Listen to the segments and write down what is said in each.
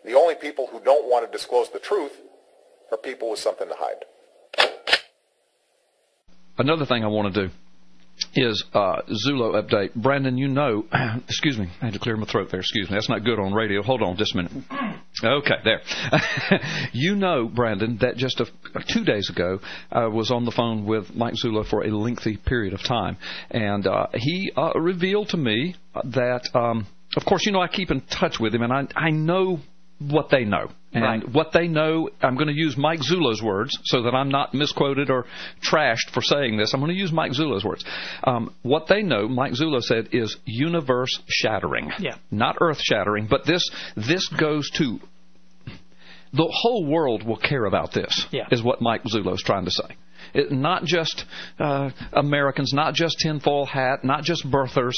The only people who don't want to disclose the truth are people with something to hide. Another thing I want to do is Zulo update. Brandon, you know, excuse me, I had to clear my throat there. Excuse me, that's not good on radio. Hold on just a minute. Okay, there. You know, Brandon, that just 2 days ago, I was on the phone with Mike Zulo for a lengthy period of time, and he revealed to me that, of course, you know, I keep in touch with him, and I know what they know. And what they know, I'm going to use Mike Zulo's words so that I'm not misquoted or trashed for saying this. I'm going to use Mike Zulo's words. What they know, Mike Zulo said, is universe-shattering. Yeah. Not earth-shattering, but this goes to the whole world will care about this, is what Mike Zulo's trying to say. Not just Americans, not just tinfoil hat, not just birthers.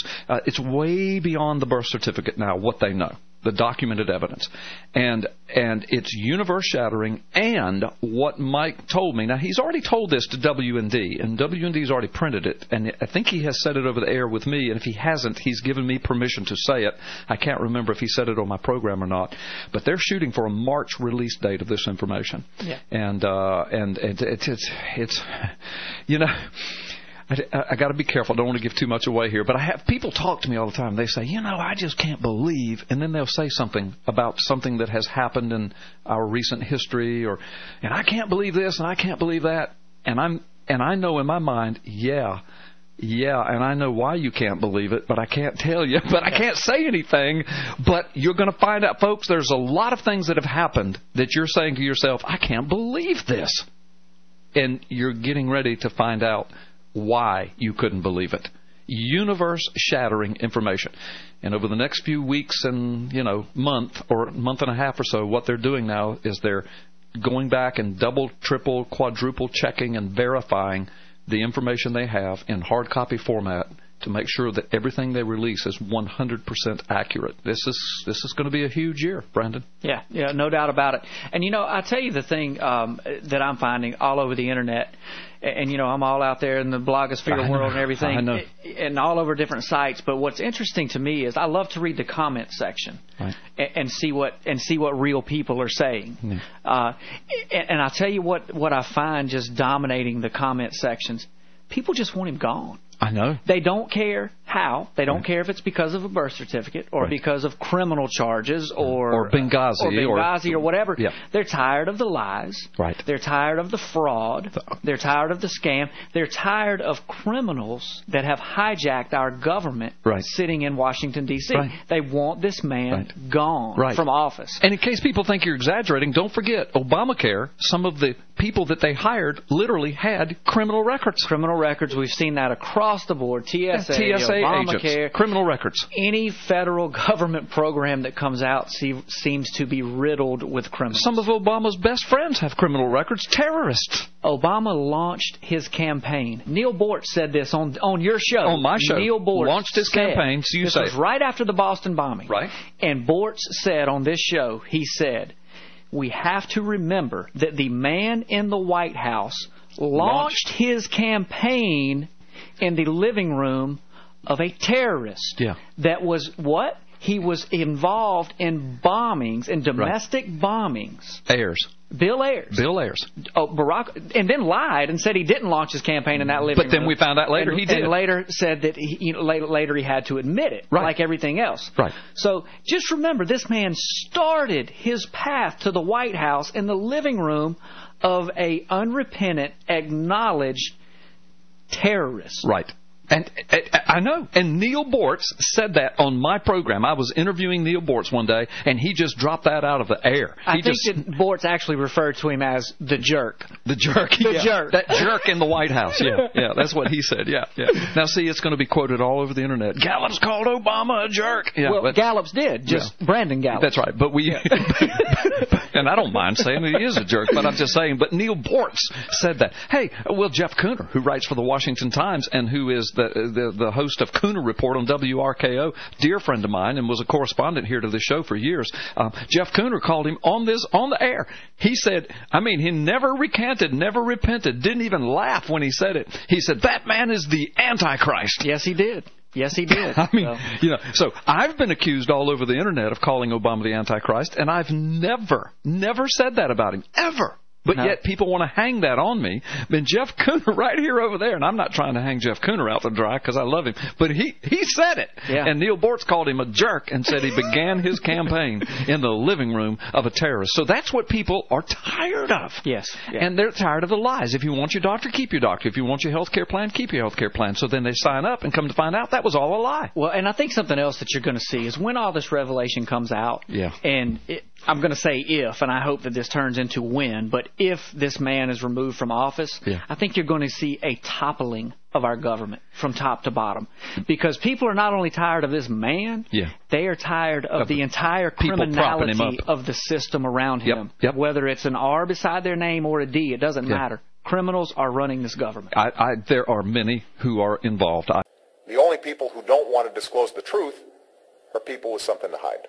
It's way beyond the birth certificate now, what they know. The documented evidence. And it's universe-shattering, and what Mike told me. Now, he's already told this to WND, and WND's already printed it, and I think he has said it over the air with me, and if he hasn't, he's given me permission to say it. I can't remember if he said it on my program or not, but they're shooting for a March release date of this information. Yeah. And it's you know, I got to be careful. I don't want to give too much away here. But I have people talk to me all the time. They say, you know, I just can't believe. And then they'll say something about something that has happened in our recent history, and I can't believe this and I can't believe that. And I know in my mind, yeah, and I know why you can't believe it, but I can't tell you. But I can't say anything. But you're going to find out, folks, there's a lot of things that have happened that you're saying to yourself, I can't believe this. And you're getting ready to find out why you couldn't believe it. Universe-shattering information. And over the next few weeks and, month and a half or so, what they're doing now is they're going back and double, triple, quadruple checking and verifying the information they have in hard copy format to make sure that everything they release is 100% accurate. This is going to be a huge year, Brandon. Yeah, no doubt about it. And, I tell you the thing that I'm finding all over the Internet, and, I'm all out there in the blogosphere world and everything, I know. And all over different sites. But what's interesting to me is I love to read the comment section and see what real people are saying. Yeah. And I'll tell you what I find just dominating the comment sections. People just want him gone. I know. They don't care how. They don't care if it's because of a birth certificate or because of criminal charges or Benghazi or whatever. Yeah. They're tired of the lies. Right. They're tired of the fraud. They're tired of the scam. They're tired of criminals that have hijacked our government sitting in Washington, D.C. Right. They want this man gone from office. And in case people think you're exaggerating, don't forget, Obamacare, some of the people that they hired literally had criminal records. Criminal records. We've seen that across the board. TSA Obamacare, agents, criminal records. Any federal government program that comes out seems to be riddled with criminals. Some of Obama's best friends have criminal records. Terrorists. Obama launched his campaign. Neil Bort said this on your show. On my show. Neil Bort launched his campaign. So this was right after the Boston bombing. Right. And Bort said on this show, he said, we have to remember that the man in the White House launched his campaign in the living room of a terrorist. Yeah. That was what? He was involved in bombings, in domestic bombings. Bill Ayers. Oh, Barack, and then lied and said he didn't launch his campaign in that living room. But then we found out later he did. And later said that later he had to admit it, like everything else. Right. So just remember, this man started his path to the White House in the living room of a unrepentant, acknowledged terrorist. Right. And I know. And Neil Bortz said that on my program. I was interviewing Neil Bortz one day, and he just dropped that out of the air. I think that Bortz actually referred to him as the jerk. The jerk. The jerk. That jerk in the White House. Yeah, that's what he said. Yeah. Now, see, it's going to be quoted all over the Internet. Gallups called Obama a jerk. Yeah, well, Gallups did. Just Brandon Gallups. That's right. But we... and I don't mind saying he is a jerk, but I'm just saying. But Neil Bortz said that. Hey, well, Jeff Cooner, who writes for the Washington Times and who is the host of Cooner Report on WRKO, dear friend of mine, and was a correspondent here to the show for years. Jeff Cooner called him on the air. He said, he never recanted, never repented, didn't even laugh when he said it. He said, that man is the Antichrist. Yes, he did. Yes, he did. I mean, so I've been accused all over the internet of calling Obama the Antichrist, and I've never said that about him, ever. But yet people want to hang that on me. Then Jeff Cooner right here over there, and I'm not trying to hang Jeff Cooner out to dry because I love him, but he said it. Yeah. And Neil Bortz called him a jerk and said he began his campaign in the living room of a terrorist. So that's what people are tired of. Yes. Yeah. And they're tired of the lies. If you want your doctor, keep your doctor. If you want your health care plan, keep your health care plan. So then they sign up and come to find out that was all a lie. Well, and I think something else that you're going to see is when all this revelation comes out, and I'm going to say if, and I hope that this turns into when, but if this man is removed from office, I think you're going to see a toppling of our government from top to bottom. Because people are not only tired of this man, they are tired of the entire criminality of the system around him. Whether it's an R beside their name or a D, it doesn't matter. Criminals are running this government. There are many who are involved. The only people who don't want to disclose the truth are people with something to hide.